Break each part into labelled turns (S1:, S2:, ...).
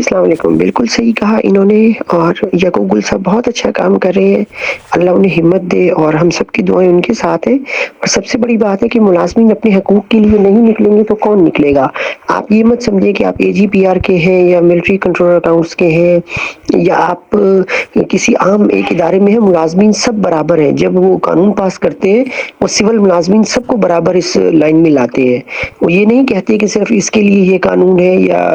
S1: السلام علیکم. بالکل صحیح کہا انہوں نے، اور یعقوب گل صاحب بہت اچھا کام کر رہے ہیں. اللہ انہیں ہمت دے اور ہم سب کی دعائیں ان کے ساتھ ہیں. اور سب سے بڑی بات ہے کہ ملازمین اپنے حقوق کے لیے نہیں نکلیں گے تو کون نکلے گا؟ آپ یہ مت سمجھیں کہ آپ AGPR کے ہیں یا ملٹری کنٹرول اکاؤنٹس کے ہیں یا آپ کسی عام ایک ادارے میں ہیں. ملازمین سب برابر ہیں. جب وہ قانون پاس کرتے ہیں وہ سول ملازمین سب کو برابر اس لائن میں لاتے ہیں. وہ یہ نہیں کہتے کہ صرف اس کے لیے یہ قانون ہے یا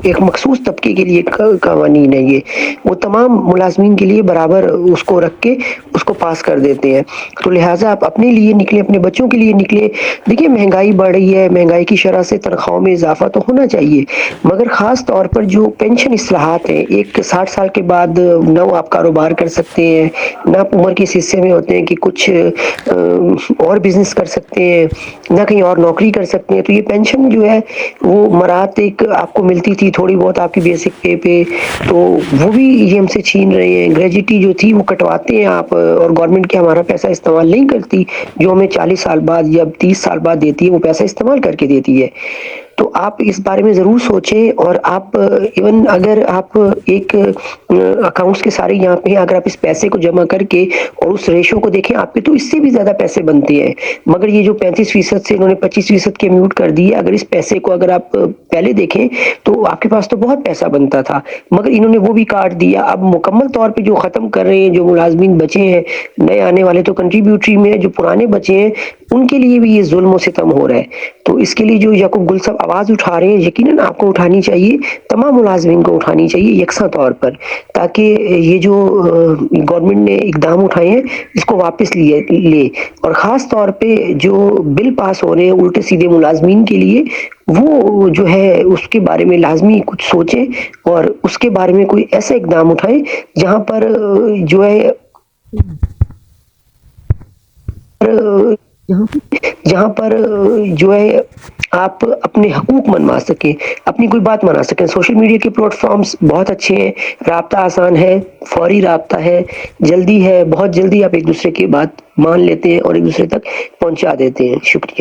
S1: ایک مخصوص طبقے کے لیے قوانین ہے. وہ تمام ملازمین کے لیے برابر اس کو رکھ کے اس کو پاس کر دیتے ہیں. تو لہٰذا آپ اپنے لیے نکلیں، اپنے بچوں کے لیے نکلیں. دیکھیے مہنگائی بڑھ رہی ہے، مہنگائی کی شرح سے تنخواہوں میں اضافہ تو ہونا چاہیے، مگر خاص طور پر جو پینشن اصلاحات ہیں، ایک 60 سال کے بعد نہ آپ کاروبار کر سکتے ہیں، نہ آپ عمر کے اس حصے میں ہوتے ہیں کہ کچھ اور بزنس کر سکتے ہیں، نہ کہیں اور نوکری کر سکتے ہیں. تو یہ پینشن جو ہے وہ مرات ایک آپ کو ملتی تھی تھوڑی بہت آپ کی بیسک پے پہ، تو وہ بھی یہ ہم سے چھین رہے ہیں. گریجوٹی جو تھی وہ کٹواتے ہیں آپ، اور گورنمنٹ کے ہمارا پیسہ استعمال نہیں کرتی، جو ہمیں 40 سال بعد یا 30 سال بعد دیتی ہے وہ پیسہ استعمال کر کے دیتی ہے. تو آپ اس بارے میں ضرور سوچیں. اور آپ ایون اگر آپ ایک اکاؤنٹس کے سارے یہاں پہ ہیں، اگر آپ اس پیسے کو جمع کر کے اور اس ریشو کو دیکھیں آپ کے تو اس سے بھی زیادہ پیسے بنتے ہیں. مگر یہ جو 35% سے انہوں نے 25% کے میوٹ کر دی ہے، اگر اس پیسے کو اگر آپ پہلے دیکھیں تو آپ کے پاس تو بہت پیسہ بنتا تھا، مگر انہوں نے وہ بھی کاٹ دیا. اب مکمل طور پہ جو ختم کر رہے ہیں، جو ملازمین بچے ہیں نئے آنے والے تو کنٹریبیوٹری میں، جو پرانے بچے ہیں ان کے لیے بھی یہ ظلم و ستم ہو رہا ہے. تو اس کے لیے جو یعقوب گل صاحب آواز اٹھا رہے ہیں، یقیناً آپ کو اٹھانی چاہیے، تمام ملازمین کو اٹھانی چاہیے یکساں طور پر، تاکہ یہ جو گورنمنٹ نے اقدام اٹھائے ہیں اس کو واپس لے. اور خاص طور پہ جو بل پاس ہو رہے ہیں الٹے سیدھے ملازمین کے لیے، وہ جو ہے اس کے بارے میں لازمی کچھ سوچیں اور اس کے بارے میں کوئی ایسا اقدام اٹھائیں جہاں پر جو ہے جہاں پر جو ہے آپ اپنے حقوق منوا سکیں، اپنی کوئی بات منا سکیں. سوشل میڈیا کے پلیٹ فارمز بہت اچھے ہیں، رابطہ آسان ہے، فوری رابطہ ہے، جلدی ہے، بہت جلدی آپ ایک دوسرے کی بات مان لیتے ہیں اور ایک دوسرے تک پہنچا دیتے ہیں. شکریہ.